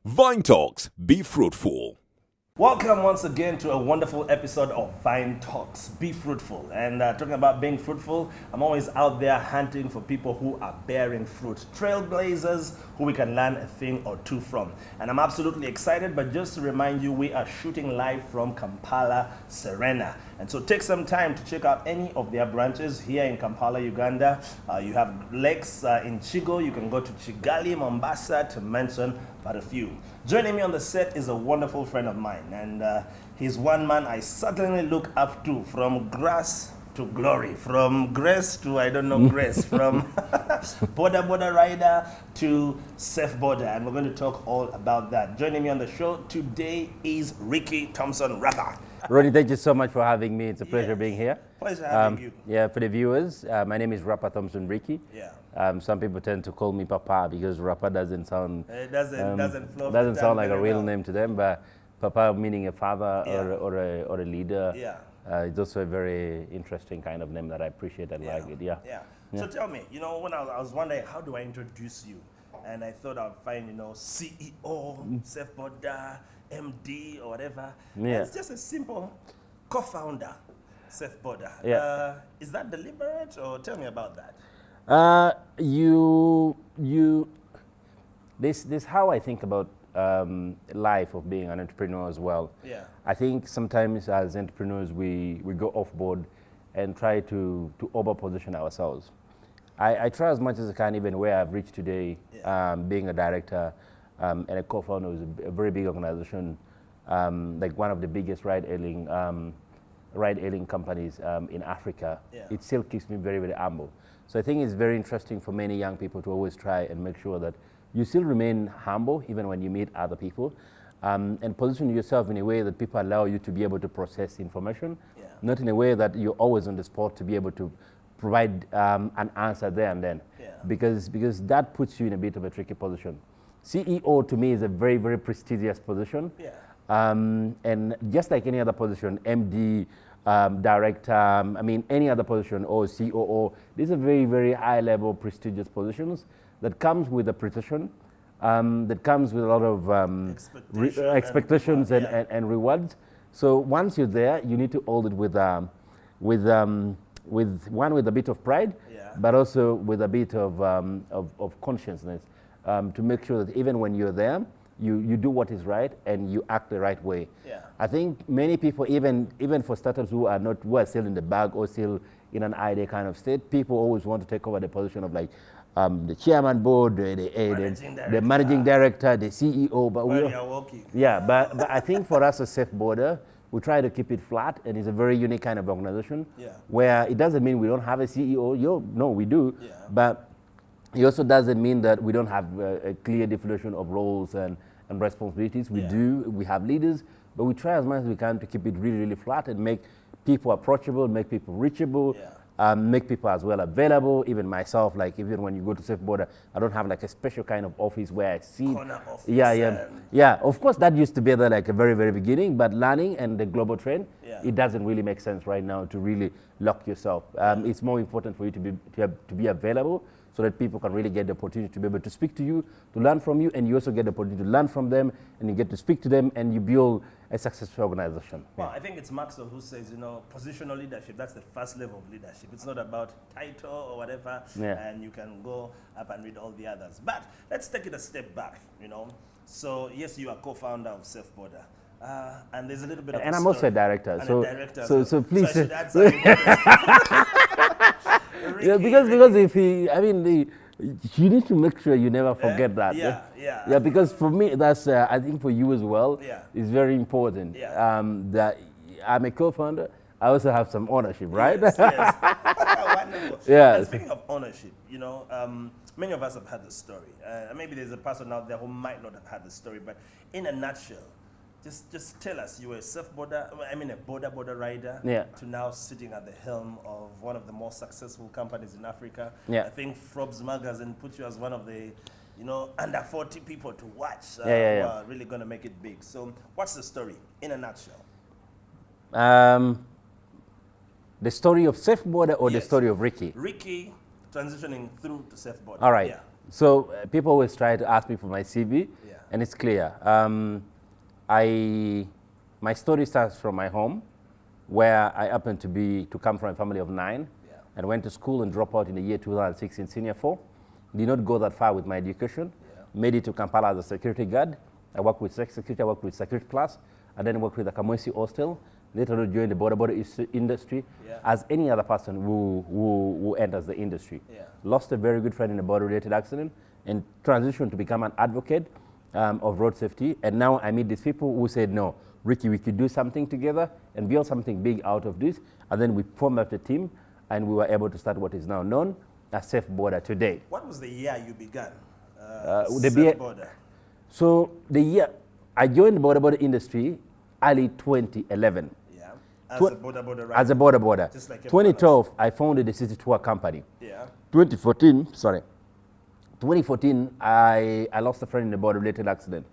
Vine Talks, be fruitful. Welcome once again to a wonderful episode of Vine Talks. Be fruitful. And talking about being fruitful, I'm always out there hunting for people who are bearing fruit, trailblazers who we can learn a thing or two from. And I'm absolutely excited, but just to remind you, we are shooting live from Kampala, Serena. And so take some time to check out any of their branches here in Kampala, Uganda. You have lakes in Chigo. You can go to Kigali, Mombasa, to mention but a few. Joining me on the set is a wonderful friend of mine, and he's one man I certainly look up to, from grass to glory, from grace to I don't know grace, from Boda rider to Safe Boda, and we're going to talk all about that. Joining me on the show today is Rapa Thomson, Rapa. Ronnie, thank you so much for having me. It's a pleasure being here. Pleasure having you. Yeah, for the viewers, my name is Rapa Thomson Ricky. Yeah. Some people tend to call me Papa because Rapa doesn't sound doesn't sound like a real well. name to them, but Papa meaning a father Yeah. or a leader. Yeah. It's also a very interesting kind of name that I appreciate and like it. Yeah. So tell me, when I was wondering, how do I introduce you? And I thought I'd find, CEO, Safe Boda, MD, or whatever. Yeah. And it's just a simple co-founder, Safe Boda. Yeah. Is that deliberate, or tell me about that? This how I think about life of being an entrepreneur as well. Yeah. I think sometimes as entrepreneurs we go off board and try to over position ourselves. I try as much as I can, even where I've reached today, being a director and a co-founder of a very big organization, like one of the biggest ride-hailing companies in Africa. Yeah. It still keeps me very, very humble. So I think it's very interesting for many young people to always try and make sure that you still remain humble even when you meet other people, and position yourself in a way that people allow you to be able to process information, not in a way that you're always on the spot to be able to provide an answer there and then, because that puts you in a bit of a tricky position. CEO to me is a very, very prestigious position. And just like any other position, MD, director, any other position, or COO, these are very, very high level prestigious positions that comes with a precision, that comes with a lot of expectations and rewards. So once you're there, you need to hold it with a bit of pride, but also with a bit of consciousness, to make sure that even when you're there, you do what is right and you act the right way. I think many people, even for startups who are still in the bag or still in an idea kind of state, people always want to take over the position of like the chairman board, the managing director, the CEO. But I think for us as Safe Boda, we try to keep it flat, and it's a very unique kind of organization where it doesn't mean we don't have a CEO. No, we do. But it also doesn't mean that we don't have a clear definition of roles and responsibilities. We do. We have leaders, but we try as much as we can to keep it really, really flat and make people approachable, make people reachable, make people as well available. Even myself, like even when you go to Safe Boda, I don't have like a special kind of office where I see. Corner office. Yeah. Of course, that used to be there like a very, very beginning, but learning and the global trend, it doesn't really make sense right now to really lock yourself. It's more important for you to be available, so that people can really get the opportunity to be able to speak to you, to learn from you, and you also get the opportunity to learn from them, and you get to speak to them, and you build a successful organization. Well, I think it's Maxwell who says, positional leadership, that's the first level of leadership. It's not about title or whatever, and you can go up and read all the others. But let's take it a step back, So, yes, you are co-founder of Safe Boda. And there's a little bit of and I'm also a director. So please. So I should add Yeah, because if you need to make sure you never forget that. Yeah, because for me, that's I think for you as well, it's very important. That I'm a co-founder. I also have some ownership, right? Yes. Wonderful. And speaking of ownership, many of us have had the story. Maybe there's a person out there who might not have had the story, but in a nutshell, just tell us, you were a Safe Boda, a Boda rider, to now sitting at the helm of one of the most successful companies in Africa. I think Forbes magazine put you as one of the, under 40 people to watch who are really going to make it big. So what's the story in a nutshell? The story of Safe Boda or the story of Ricky? Ricky transitioning through to Safe Boda. All right. So people always try to ask me for my CV, Yeah. and it's clear. My story starts from my home, where I happened to come from a family of 9, Yeah. and went to school and dropped out in the year 2006 in senior 4. Did not go that far with my education. Yeah. Made it to Kampala as a security guard. I worked with security, I worked with security class, and then worked with the Kamwesi hostel. Later on joined the Boda industry, Yeah. as any other person who enters the industry. Yeah. Lost a very good friend in a border-related accident and transitioned to become an advocate of road safety. And now I meet these people who said, no, Ricky, we could do something together and build something big out of this. And then we formed up the team, and we were able to start what is now known as Safe Boda today. What was the year you began? Safe Boda. So the year I joined the Boda industry, early 2011. Yeah. As Tw- a Boda As a Boda. Just like everyone else. 2012, I founded the City Tour Company. Yeah. 2014, I lost a friend in a border-related accident.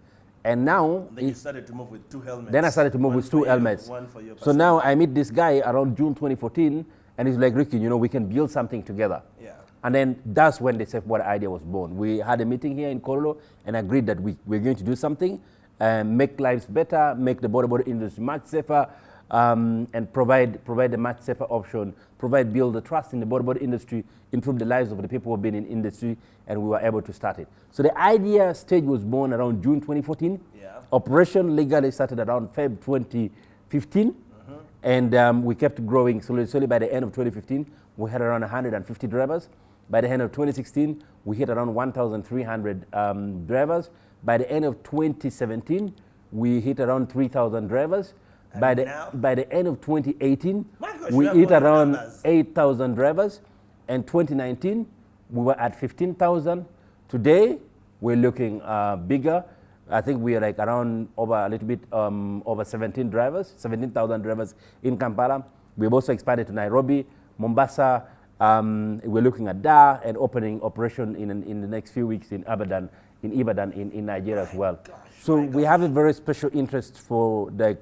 And now, Then you started to move with 2 helmets. then I started to move One with for 2 you, helmets. One for your So now I meet this guy around June 2014, and he's like, Ricky, we can build something together. Yeah. And then that's when the SafeBoda idea was born. We had a meeting here in Kololo and agreed that we're going to do something, make lives better, make the border industry much safer, and provide a much safer option, build the trust in the border industry, improve the lives of the people who have been in industry, and we were able to start it. So the idea stage was born around June 2014. Yeah. Operation legally started around Feb 2015. And we kept growing slowly. By the end of 2015, we had around 150 drivers. By the end of 2016, we hit around 1,300 drivers. By the end of 2017, we hit around 3,000 drivers. And By now? the end of 2018, My gosh, we you have hit more around numbers. 8,000 drivers. And 2019, we were at 15,000. Today, we're looking bigger. I think we are like around over 17,000 drivers in Kampala. We've also expanded to Nairobi, Mombasa. We're looking at Dar and opening operation in the next few weeks in Ibadan in Nigeria as well. So we have a very special interest for the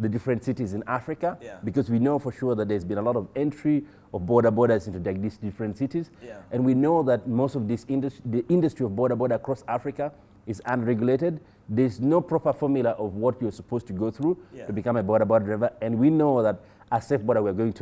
different cities in Africa, Yeah. because we know for sure that there's been a lot of entry of borders into these different cities. Yeah. And we know that most of this the industry of border across Africa is unregulated. There's no proper formula of what you're supposed to go through Yeah. to become a border driver. And we know that as SafeBoda, we're going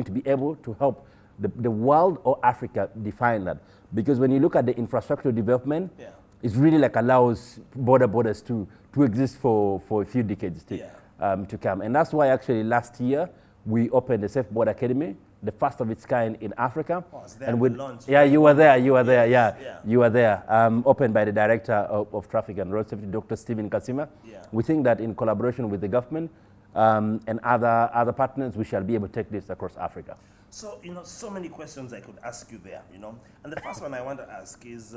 to be able to help the world or Africa define that. Because when you look at the infrastructure development, Yeah. it's really like allows borders to exist for a few decades to come. And that's why actually last year we opened the Safe Boda Academy, the first of its kind in Africa. Oh, it's there and at with, the launch. yeah, you were there, you Yeah. were there. Opened by the Director of Traffic and Road Safety, Dr. Stephen Kasima. Yeah. We think that in collaboration with the government and other partners, we shall be able to take this across Africa. So, so many questions I could ask you there, And the first one I want to ask is,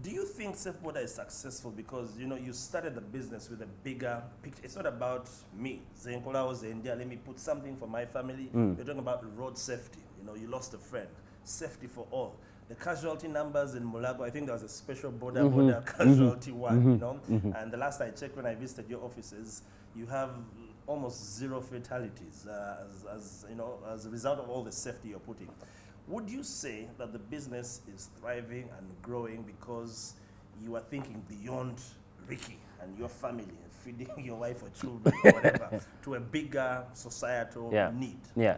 do you think SafeBoda is successful because, you started the business with a bigger picture? It's not about me. Zenkola was India, let me put something for my family. You're talking about road safety. You lost a friend. Safety for all. The casualty numbers in Mulago, I think there was a special border casualty one, And the last I checked when I visited your offices, you have almost 0 fatalities as a result of all the safety you're putting. Would you say that the business is thriving and growing because you are thinking beyond Ricky and your family and feeding your wife or children or whatever to a bigger societal need? Yeah.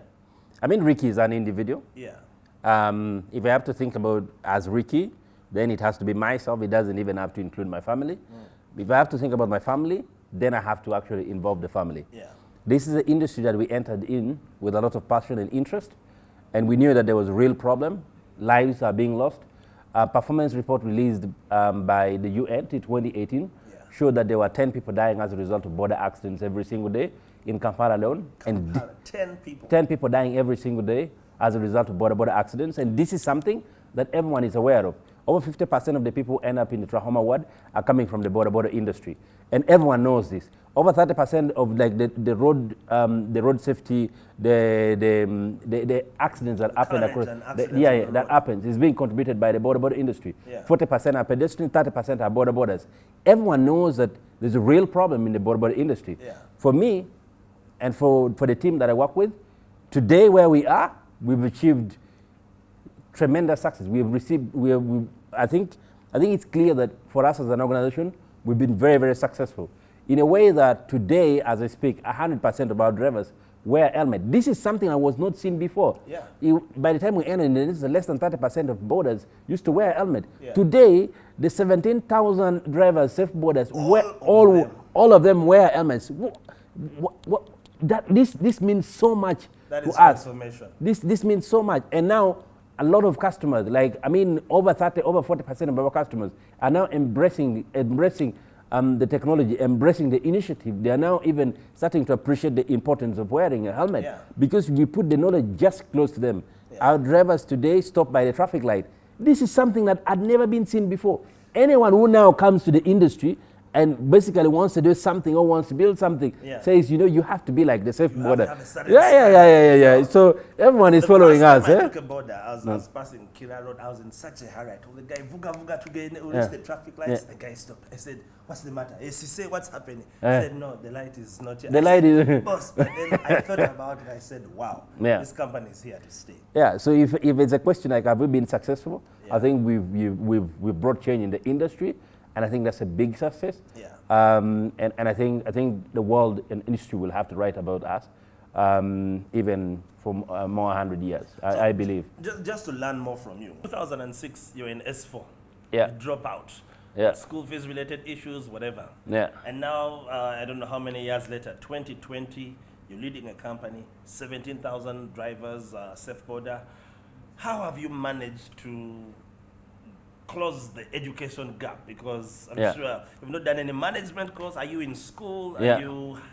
I mean, Ricky is an individual. Yeah. If I have to think about as Ricky, then it has to be myself. It doesn't even have to include my family. If I have to think about my family, then I have to actually involve the family. Yeah. This is an industry that we entered in with a lot of passion and interest, and we knew that there was a real problem. Lives are being lost. A performance report released by the UN in 2018 showed that there were 10 people dying as a result of border accidents every single day in Kampala alone. And 10 people. 10 people dying every single day as a result of border accidents. And this is something that everyone is aware of. Over 50% of the people who end up in the trauma ward are coming from the border industry. And everyone knows this. Over 30% of like the road safety, the accidents that happen across, that happens is being contributed by the border industry. 40% are pedestrian, 30% are borders. Everyone knows that there's a real problem in the border industry. For me, and for the team that I work with, today where we are, we've achieved tremendous success. We have received, I think it's clear that for us as an organization, we've been very, very successful. In a way that today, as I speak, 100% of our drivers wear helmet. This is something I was not seen before. Yeah. By the time we entered, this less than 30% of boarders used to wear a helmet. Yeah. Today, the 17,000 drivers, Safe Bodas, all of them wear helmets. This means so much that to is us. transformation. This means so much. And now, a lot of customers, over 40% of our customers are now embracing the technology, embracing the initiative. They are now even starting to appreciate the importance of wearing a helmet because we put the knowledge just close to them. Our drivers today stop by the traffic light. This is something that had never been seen before. Anyone who now comes to the industry and basically wants to do something or wants to build something says, you have to be like the Safe Boda. Yeah. So everyone is following us. I took a border. I was passing Kira Road. I was in such a hurry. I told the guy, vuga to get reach the traffic lights. The guy stopped. I said, what's the matter? He said, what's happening? He said, no, the light is not yet. The light is... Boss. But then I thought about it. I said, wow, this company is here to stay. Yeah, so if it's a question like, have we been successful? I think we've brought change in the industry. And I think that's a big success. Yeah. And I think the world and industry will have to write about us, even for more 100 years. I believe. Just to learn more from you. 2006, you're in S4. Yeah. You drop out. Yeah. School fees related issues, whatever. Yeah. And now, I don't know how many years later, 2020, you're leading a company, 17,000 drivers, Safe Boda. How have you managed to close the education gap? Because I'm sure you've not done any management course. Are you in school?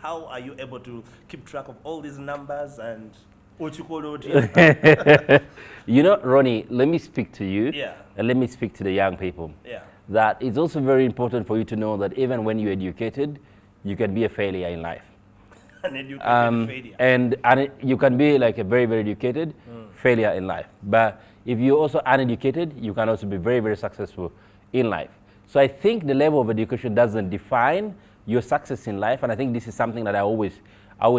How are you able to keep track of all these numbers and what you call it? Ronnie, let me speak to you. Yeah. And let me speak to the young people. Yeah. That it's also very important for you to know that even when you're educated, you can be a failure in life. An educated failure. And you can be like a very, very educated failure in life. But if you're also uneducated, you can also be very, very successful in life. So I think the level of education doesn't define your success in life. And I think this is something that I always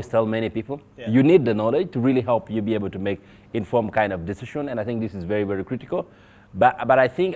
tell many people. Yeah. You need the knowledge to really help you be able to make informed kind of decision. And I think this is very, very critical. But I think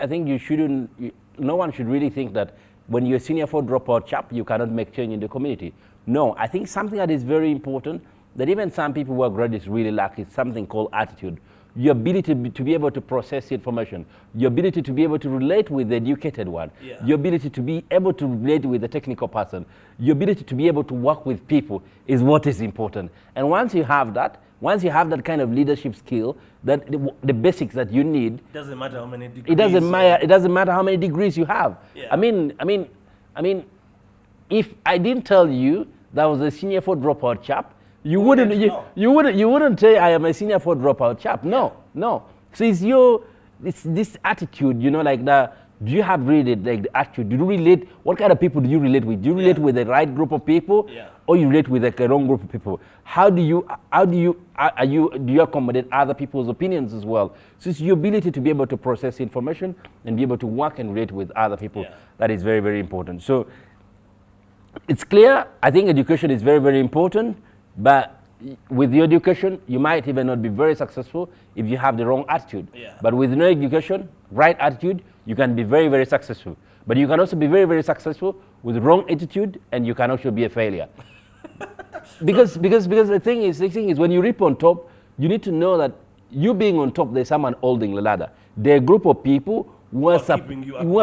no one should really think that when you're a senior 4 dropout chap, you cannot make change in the community. No, I think something that is very important that even some people who are graduates really lack is something called attitude. Your ability to be able to process information, your ability to be able to relate with the educated one, your ability to be able to relate with the technical person, your ability to be able to work with people is what is important. And once you have that kind of leadership skill, that the basics that you need, it doesn't matter how many degrees. It doesn't matter how many degrees you have. Yeah. I mean, if I didn't tell you that I was a senior 4 dropout chap, you wouldn't say I am a senior 4 dropout chap. No. So it's this attitude, do you have really the attitude? Do you relate? What kind of people do you relate with? Do you relate with the right group of people, or you relate with the wrong group of people? Do you accommodate other people's opinions as well? So it's your ability to be able to process information and be able to work and relate with other people that is very, very important. So it's clear. I think education is very, very important. But with your education, you might even not be very successful if you have the wrong attitude. Yeah. But with no education, right attitude, you can be very, very successful. But you can also be very, very successful with wrong attitude, and you can also be a failure. because the thing is when you reap on top, you need to know that you being on top, there's someone holding the ladder. There are a group of people who are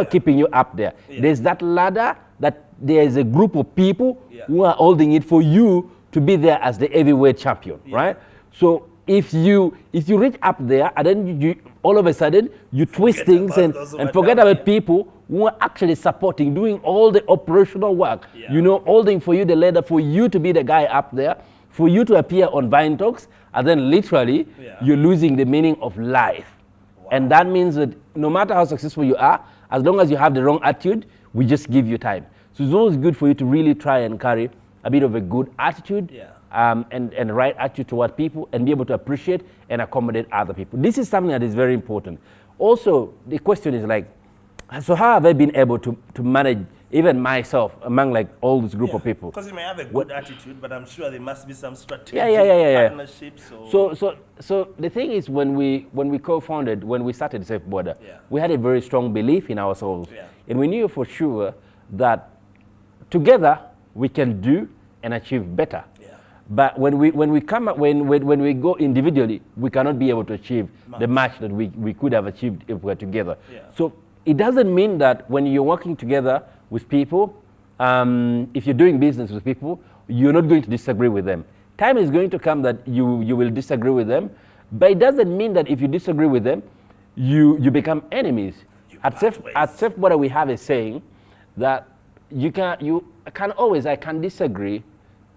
keeping you up there. Yeah. There's that ladder that there is a group of people who are holding it for you to be there as the heavyweight champion, right? So if you reach up there and then you all of a sudden you twist things and forget about people who are actually supporting, doing all the operational work, holding for you the ladder for you to be the guy up there, for you to appear on Vine Talks, and then literally you're losing the meaning of life. Wow. And that means that no matter how successful you are, as long as you have the wrong attitude, we just give you time. So it's always good for you to really try and carry a bit of a good attitude and right attitude toward people and be able to appreciate and accommodate other people. This is something that is very important. Also, the question is so how have I been able to manage even myself, among like all this group of people. Because you may have a good attitude, but I'm sure there must be some strategic partnerships. So the thing is, when we co-founded, when we started Safe Boda, we had a very strong belief in ourselves, and we knew for sure that together we can do and achieve better. But when we go individually, we cannot be able to achieve the match that we could have achieved if we were together. So it doesn't mean that when you're working together with people, if you're doing business with people, you're not going to disagree with them. Time is going to come that you will disagree with them, but it doesn't mean that if you disagree with them, you become enemies. At SafeBoda, we have a saying that I can disagree,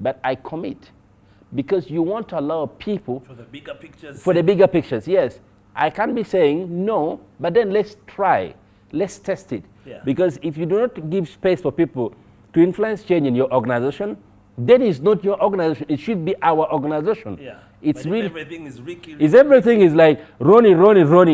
but I commit. Because you want to allow people for the bigger pictures. For the bigger pictures, yes. I can't be saying no, but then let's try. Let's test it. Because if you do not give space for people to influence change in your organization, then it's not your organization. It should be our organization. It's really everything is Ricky. Everything is like Ronnie.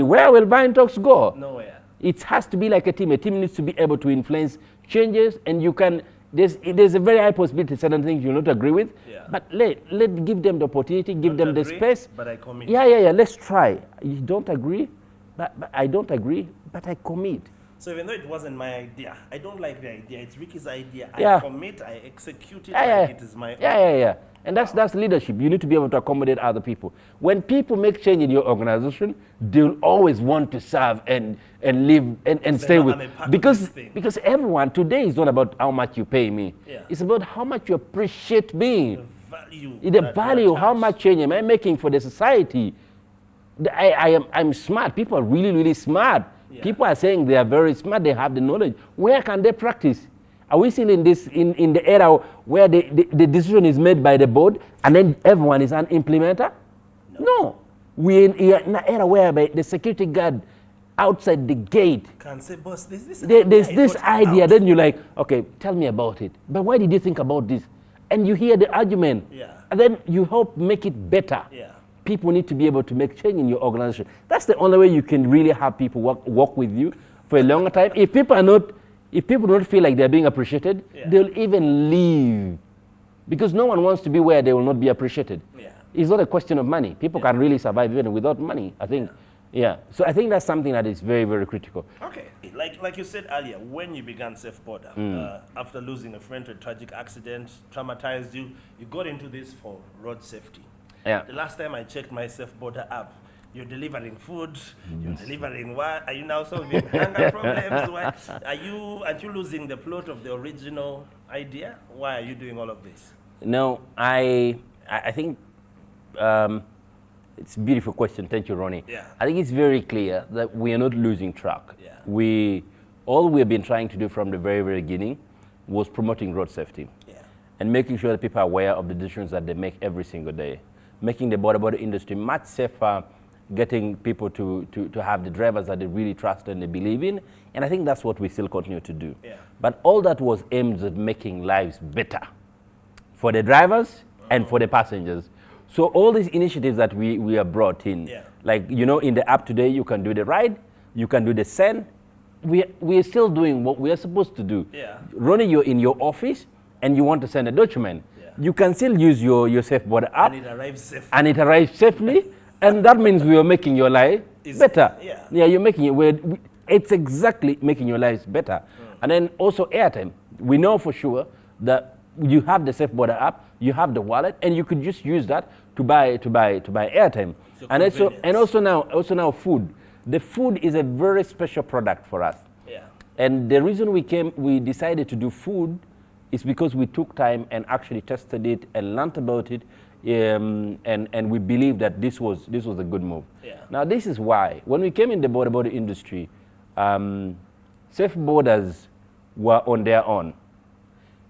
Where will Vine Talks go? Nowhere. It has to be like a team. A team needs to be able to influence changes, and you can. There's a very high possibility certain things you'll not agree with, but let give them the opportunity, give them the space. But I commit. Let's try. You don't agree, but I don't agree, but I commit. So even though it wasn't my idea, I don't like the idea. It's Ricky's idea. I commit. I execute it. Like it is my own. And that's leadership. You need to be able to accommodate other people. When people make change in your organization, they'll always want to serve and live and stay with. Because everyone today is not about how much you pay me. It's about how much you appreciate me. The value, how much change am I making for the society? I'm smart. People are really, really smart. People are saying they are very smart. They have the knowledge. Where can they practice? Are we still in the era where the decision is made by the board and then everyone is an implementer? No. We're in an era where the security guard outside the gate can say, boss, there's this idea. Then you're like, okay, tell me about it. But why did you think about this? And you hear the argument. And then you help make it better. People need to be able to make change in your organization. That's the only way you can really have people work with you for a longer time. If people don't feel like they're being appreciated, they'll even leave. Because no one wants to be where they will not be appreciated. It's not a question of money. People can really survive even without money, I think. So I think that's something that is very, very critical. Okay. Like you said earlier, when you began Safe Boda, after losing a friend to a tragic accident, traumatized you, you got into this for road safety. The last time I checked my Safe Boda app, you're delivering food, you're delivering what? Are you now solving hunger problems? Why? Aren't you losing the plot of the original idea? Why are you doing all of this? No, I think it's a beautiful question. Thank you, Ronnie. I think it's very clear that we are not losing track. All we have been trying to do from the very, very beginning was promoting road safety and making sure that people are aware of the decisions that they make every single day, making the border industry much safer, getting people to have the drivers that they really trust and they believe in. And I think that's what we still continue to do. But all that was aimed at making lives better for the drivers and for the passengers. So all these initiatives that we have brought in, like, you know, in the app today, you can do the ride, you can do the send. We are still doing what we are supposed to do. Ronnie, you're in your office and you want to send a document. You can still use your SafeBoda app. And it arrives safely. And that means we are making your life better. You're making it. It's exactly making your lives better. And then also airtime. We know for sure that you have the SafeBoda app, you have the wallet, and you could just use that to buy airtime. And also now food. The food is a very special product for us. And the reason we decided to do food is because we took time and actually tested it and learned about it. And we believe that this was a good move. Now this is why when we came in the border industry, Safe Bodas were on their own.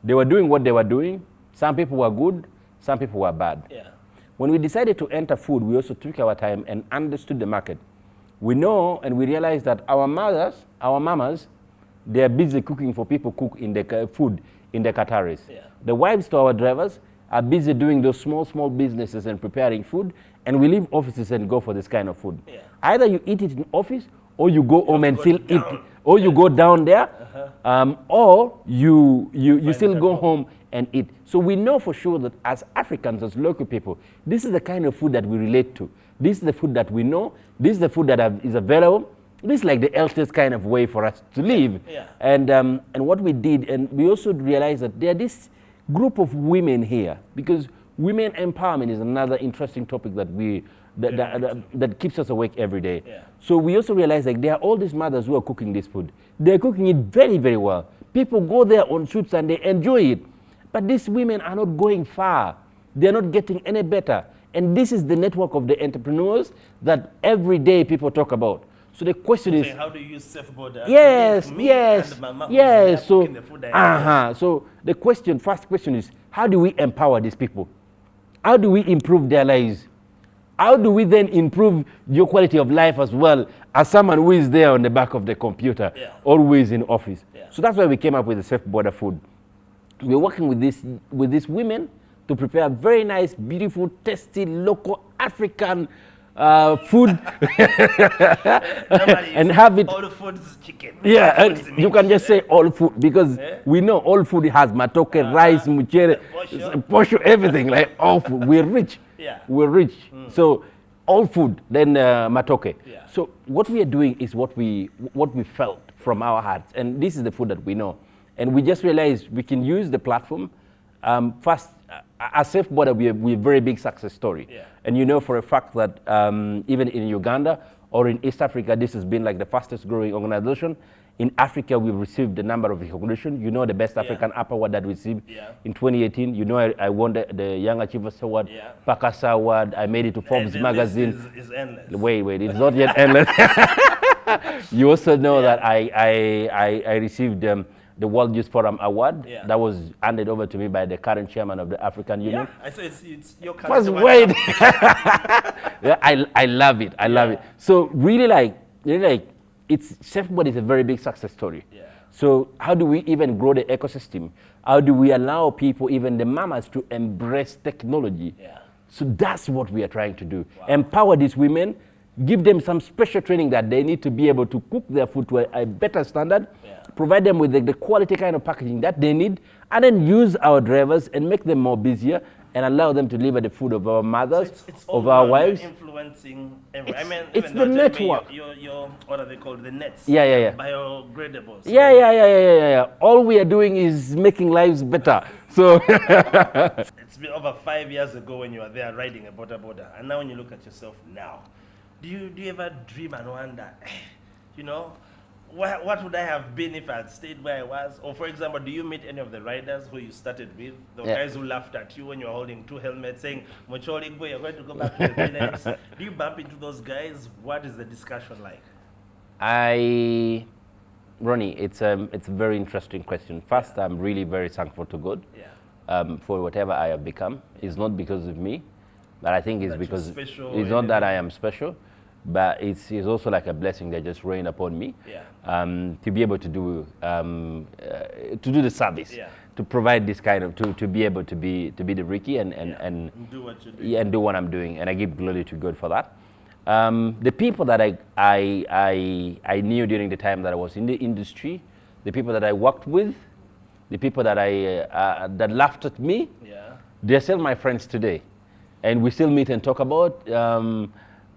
They were doing what they were doing. Some people were good, some people were bad. When we decided to enter food, we also took our time and understood the market. We know and we realized that our mamas, they are busy cooking for people cook in the food in the Qataris. The wives to our drivers are busy doing those small businesses and preparing food, and we leave offices and go for this kind of food. Either you eat it in office, or you go home and still eat, or you go down there, or you still go home and eat. So we know for sure that as Africans, as local people, this is the kind of food that we relate to. This is the food that we know. This is the food that is available. This is like the healthiest kind of way for us to live. Yeah. And what we did, and we also realized that there are this group of women here, because women empowerment is another interesting topic that that keeps us awake every day. Yeah. So we also realized like there are all these mothers who are cooking this food. They're cooking it very, very well. People go there on shoots and they enjoy it. But these women are not going far. They're not getting any better. And this is the network of the entrepreneurs that every day people talk about. So the question is, how do you use SafeBoda? yes. So, the so the first question is, how do we empower these people? How do we improve their lives? How do we then improve your quality of life as well as someone who is there on the back of the computer, always in office? Yeah. So that's why we came up with the Safe Boda food. We're working with these women to prepare very nice, beautiful, tasty, local African food and have it. All the food is chicken. Yeah, and you can just say all food because we know all food has matoke, rice, muchere, posho, everything, like all food. We're rich. Yeah. We're rich. So all food, then matoke. Yeah. So what we are doing is what we felt from our hearts, and this is the food that we know. And we just realized we can use the platform. First, as Safe Boda, we're a very big success story. Yeah. And you know for a fact that even in Uganda or in East Africa, this has been like the fastest growing organization. In Africa, we've received a number of recognition. You know the Best African App Award that we received in 2018. You know I won the Young Achievers Award, Pakasa Award. I made it to Forbes magazine. Is endless. Wait, it's not yet endless. You also know that I received the World Youth Forum Award that was handed over to me by the current chairman of the African Union. Yeah, I said it's your First, wait. I love it. I love it. So really like, it's SafeBoda is a very big success story. Yeah. So how do we even grow the ecosystem? How do we allow people, even the mamas, to embrace technology? Yeah. So that's what we are trying to do. Wow. Empower these women, give them some special training that they need to be able to cook their food to a better standard, provide them with the quality kind of packaging that they need, and then use our drivers and make them more busier and allow them to deliver the food of our mothers, so it's of our wives. Influencing it's the network. Your what are they called? The nets. Yeah. Biodegradables. Yeah. All we are doing is making lives better. So it's been over 5 years ago when you were there riding a boda, and now when you look at yourself now, do you ever dream and wonder, you know, what would I have been if I had stayed where I was? Or for example, do you meet any of the riders who you started with, the guys who laughed at you when you were holding 2 helmets saying, Mocholi, you're going to go back to the village? Do you bump into those guys? What is the discussion like? Ronnie, it's a very interesting question. First, I'm really very thankful to God for whatever I have become. It's not because of me, but I think it's because it's not that I am special. But it's also like a blessing that just rained upon me to be able to do the service, to provide this kind of to be able to be the Ricky and do what you do. And do what I'm doing, and I give glory to God for that. The people that I knew during the time that I was in the industry, the people that I worked with, the people that that laughed at me, they're still my friends today, and we still meet and talk about.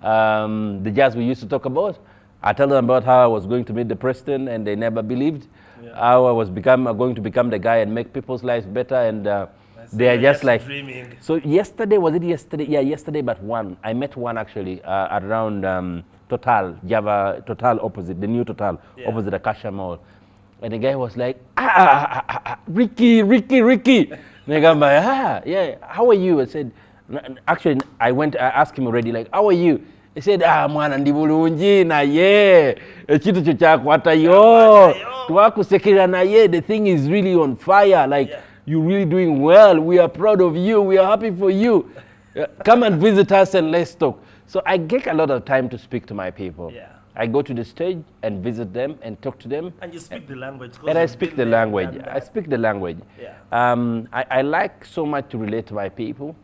The jazz we used to talk about. I tell them about how I was going to meet the president and they never believed. How I was going to become the guy and make people's lives better, and they are just like dreaming. So yesterday, was it yesterday? Yeah, yesterday, but I met one actually around Total opposite, the new Total opposite Akasha Mall. And the guy was like, Ricky. And I go, how are you? I said, actually, I asked him already, like, how are you? He said, mwana ndi bulungi na ye, echitu chochakwata yo, tuwakusekera na ye, the thing is really on fire, like, you're really doing well, we are proud of you, we are happy for you. Come and visit us and let's talk. So I get a lot of time to speak to my people. I go to the stage and visit them and talk to them. And you speak the language. And I speak the language. I like so much to relate to my people.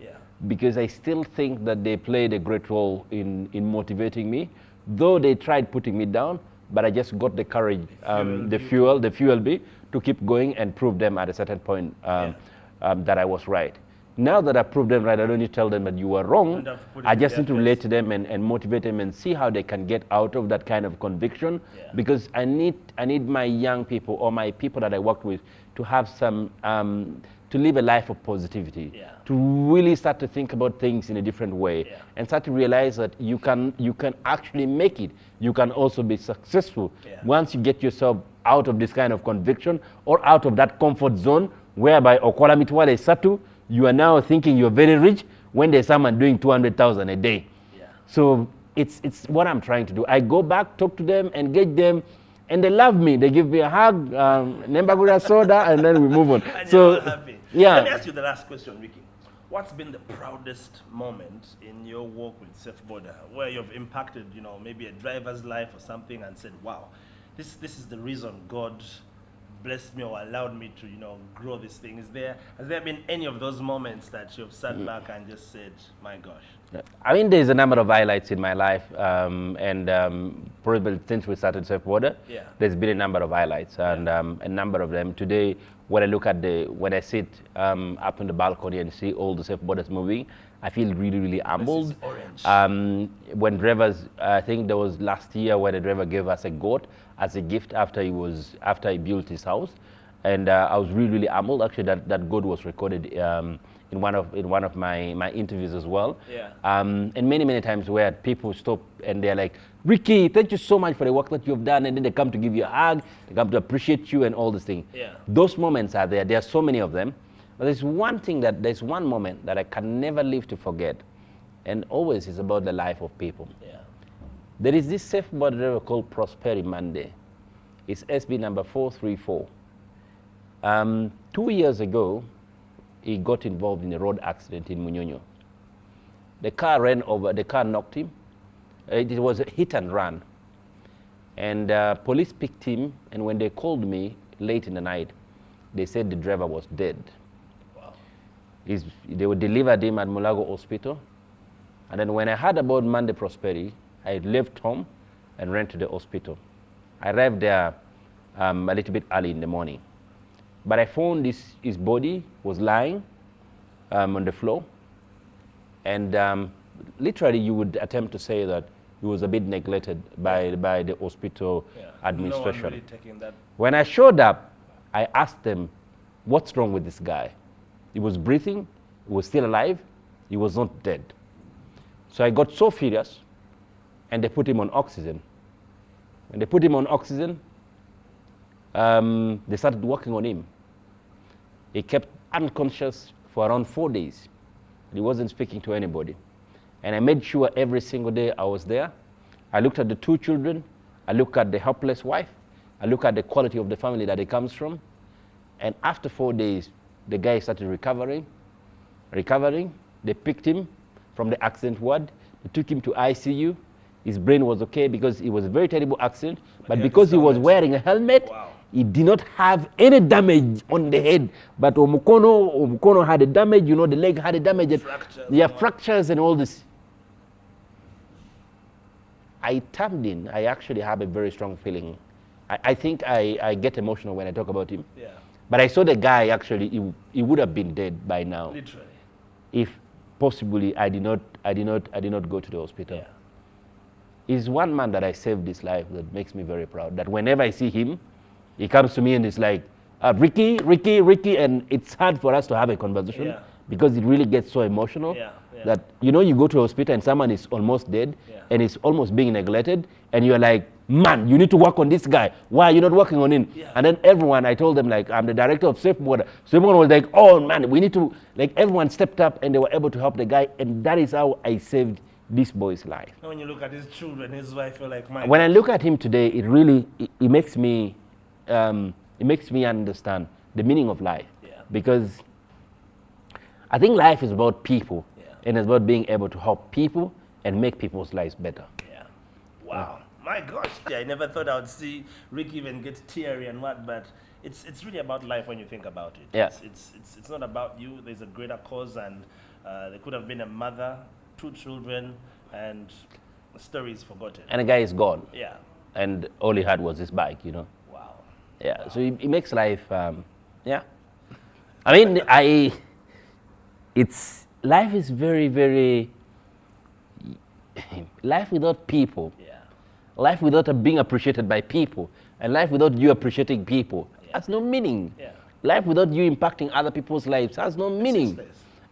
Because I still think that they played a great role in motivating me. Though they tried putting me down, but I just got the courage, the fuel B, to keep going and prove them at a certain point that I was right. Now that I proved them right, I don't need to tell them that you were wrong. I just need to relate to them and motivate them and see how they can get out of that kind of conviction. Because I need my young people or my people that I work with to have some, to live a life of positivity, to really start to think about things in a different way, and start to realize that you can actually make it. You can also be successful once you get yourself out of this kind of conviction or out of that comfort zone whereby Okola Mitwale Satu, you are now thinking you're very rich when there's someone doing 200,000 a day. So it's what I'm trying to do. I go back, talk to them, engage them, and they love me. They give me a hug, Nembagura soda, and then we move on. And so you're happy. yeah. Let me ask you the last question, Ricky. What's been the proudest moment in your work with Safe Boda, where you've impacted, maybe a driver's life or something, and said, "Wow, this is the reason God blessed me or allowed me to, grow this thing"? Has there been any of those moments that you've sat back and just said, "My gosh"? I mean, there's a number of highlights in my life, probably since we started Safe Boda, there's been a number of highlights, and a number of them. Today, when I sit up on the balcony and see all the Safe Bodas moving, I feel really, really humbled. When drivers, I think there was last year when a driver gave us a goat as a gift after he built his house, and I was really, really humbled. Actually, that goat was recorded in one of my interviews as well. And many times where people stop and they're like, "Ricky, thank you so much for the work that you've done," and then they come to give you a hug, they come to appreciate you and all these things. Those moments are there. There are so many of them. But there's one moment that I can never live to forget, and always is about the life of people. There is this Safe Boda driver called Prosperity Monday. It's SB number 434. 2 years ago, he got involved in a road accident in Munyonyo. The car knocked him. It was a hit and run. And police picked him, and when they called me late in the night, they said the driver was dead. They would delivered him at Mulago Hospital. And then when I heard about Monday Prosperity, I left home and ran to the hospital. I arrived there a little bit early in the morning. But I found his body was lying on the floor. And literally you would attempt to say that he was a bit neglected by the hospital administration. No one really taking that. When I showed up, I asked them, "What's wrong with this guy?" He was breathing, he was still alive, he was not dead. So I got so furious, and they put him on oxygen. When they put him on oxygen, they started working on him. He kept unconscious for around 4 days. He wasn't speaking to anybody. And I made sure every single day I was there. I looked at the 2 children, I looked at the helpless wife, I looked at the quality of the family that he comes from. And after 4 days, the guy started recovering. They picked him from the accident ward. They took him to ICU. His brain was okay because it was a very terrible accident. But because he was wearing a helmet, he did not have any damage on the head. But Omukono had a damage, the leg had a damage. Fractures and all this. I tapped in. I actually have a very strong feeling. I think I get emotional when I talk about him. But I saw the guy actually, he would have been dead by now. Literally. If possibly I did not go to the hospital. He's one man that I saved his life that makes me very proud. That whenever I see him, he comes to me and he's like, Ricky, and it's hard for us to have a conversation because it really gets so emotional that, you go to a hospital and someone is almost dead and is almost being neglected, and you're like, "Man, you need to work on this guy. Why are you not working on him?" And then everyone, I told them, like, I'm the director of Safe Boda. So everyone was like, "Oh man, we need to," like, everyone stepped up and they were able to help the guy, and that is how I saved this boy's life. And when you look at his children, his wife, you're like, when I look at him today, it really, it makes me understand the meaning of life. Because I think life is about people, and it's about being able to help people and make people's lives better. Wow. My gosh, I never thought I would see Rick even get teary and what, but it's really about life when you think about it. It's not about you. There's a greater cause, and there could have been a mother, 2 children, and the story is forgotten. And the guy is gone. and all he had was his bike, you know. Wow. Yeah, wow. So it makes life, yeah. I mean, life is very, very, life without people, life without being appreciated by people, and life without you appreciating people has no meaning. Life without you impacting other people's lives has no meaning.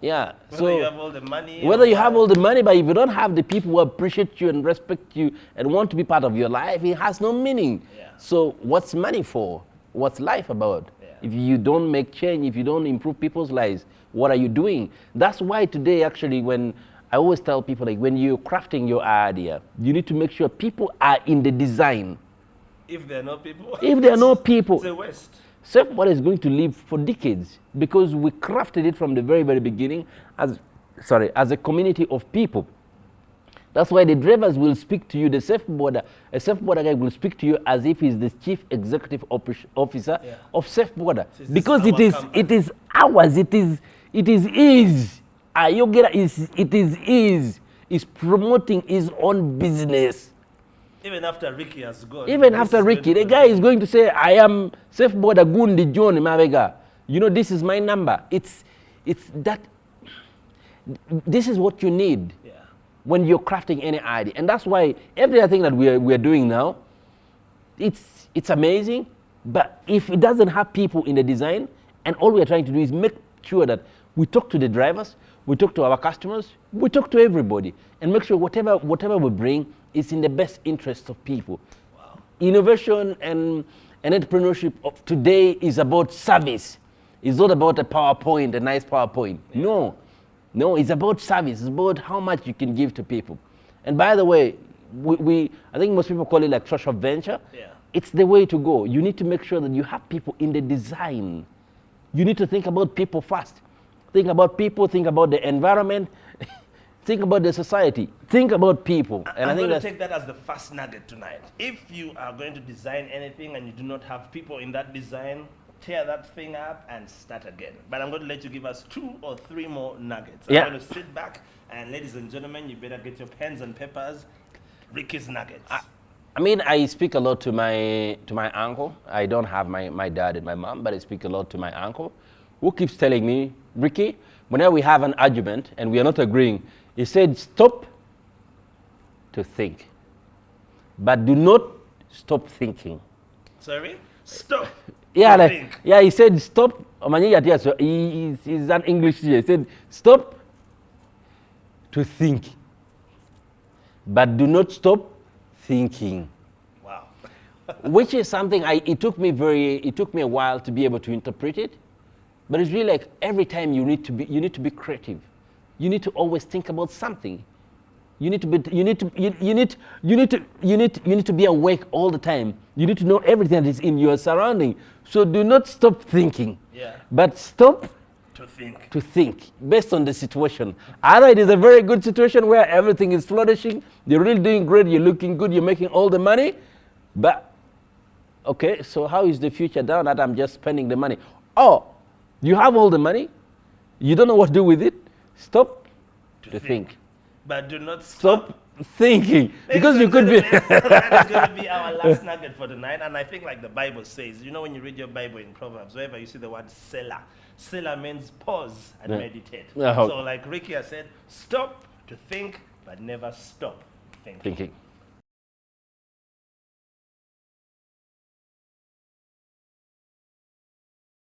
Yeah. Whether you have all the money. Whether you have all the money, but if you don't have the people who appreciate you and respect you and want to be part of your life, it has no meaning. So what's money for? What's life about? If you don't make change, if you don't improve people's lives, what are you doing? That's why today, actually, when I always tell people, like, when you're crafting your idea, you need to make sure people are in the design. If there are no people. If there are no people. It's a waste. SafeBoda is going to live for decades because we crafted it from the very, very beginning as a community of people. That's why the drivers will speak to you, a SafeBoda guy will speak to you as if he's the chief executive officer of SafeBoda. So because it is ours, it is his. It is his. He's promoting his own business. Even after Ricky has gone. Even after Ricky, the guy is going to say, I am SafeBoda Gundi John Mavega. You know, this is my number. It's that, this is what you need when you're crafting any idea. And that's why everything that we're doing now, it's amazing, but if it doesn't have people in the design, and all we're trying to do is make sure that we talk to the drivers, we talk to our customers, we talk to everybody, and make sure whatever we bring is in the best interest of people. Wow. Innovation and entrepreneurship of today is about service. It's not about a PowerPoint, a nice PowerPoint. No, it's about service. It's about how much you can give to people. And by the way, I think most people call it like social venture. It's the way to go. You need to make sure that you have people in the design. You need to think about people first. Think about people, think about the environment, think about the society, think about people. And I'm going to take that as the first nugget tonight. If you are going to design anything and you do not have people in that design, tear that thing up and start again. But I'm going to let you give us 2 or 3 more nuggets. I'm going to sit back, and ladies and gentlemen, you better get your pens and papers. Ricky's nuggets. I mean, I speak a lot to my uncle. I don't have my dad and my mom, but I speak a lot to my uncle, who keeps telling me, Ricky, whenever we have an argument and we are not agreeing, he said, stop to think. But do not stop thinking. Sorry? Stop. Think. Yeah, he said, stop. He's an English teacher. He said, stop to think. But do not stop thinking. Wow. Which is something it took me a while to be able to interpret it. But it's really like every time you need to be creative. You need to always think about something. You need to be awake all the time. You need to know everything that is in your surrounding. So do not stop thinking. But stop to think based on the situation. Either it is a very good situation where everything is flourishing, you're really doing great, you're looking good, you're making all the money, but okay, so how is the future now that I'm just spending the money? Oh, you have all the money, you don't know what to do with it, stop to think. But do not stop thinking. Because you could be... That is going to be our last nugget for tonight. And I think like the Bible says, you know, when you read your Bible in Proverbs, wherever you see the word Selah, Selah means pause and meditate. So like Ricky has said, stop to think, but never stop thinking.